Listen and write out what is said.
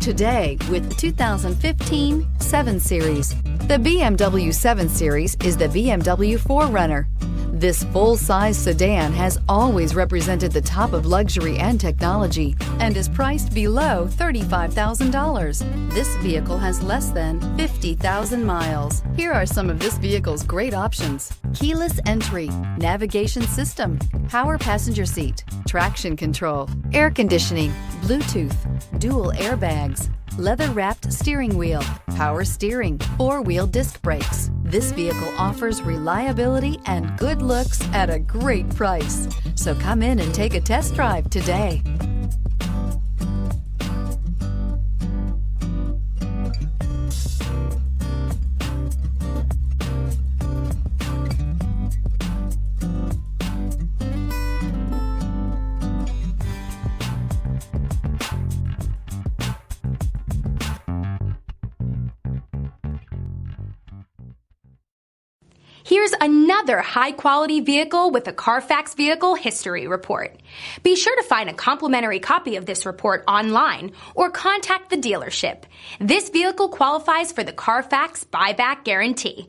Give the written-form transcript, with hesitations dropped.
Today with the 2015 7 Series. The BMW 7 Series is the BMW 4Runner. This full-size sedan has always represented the top of luxury and technology and is priced below $35,000. This vehicle has less than 50,000 miles. Here are some of this vehicle's great options: keyless entry, navigation system, power passenger seat, traction control, air conditioning, Bluetooth, dual airbags, leather-wrapped steering wheel, power steering, four-wheel disc brakes. This vehicle offers reliability and good looks at a great price. So come in and take a test drive today. Here's another high-quality vehicle with a CARFAX Vehicle History Report. Be sure to find a complimentary copy of this report online or contact the dealership. This vehicle qualifies for the CARFAX Buyback Guarantee.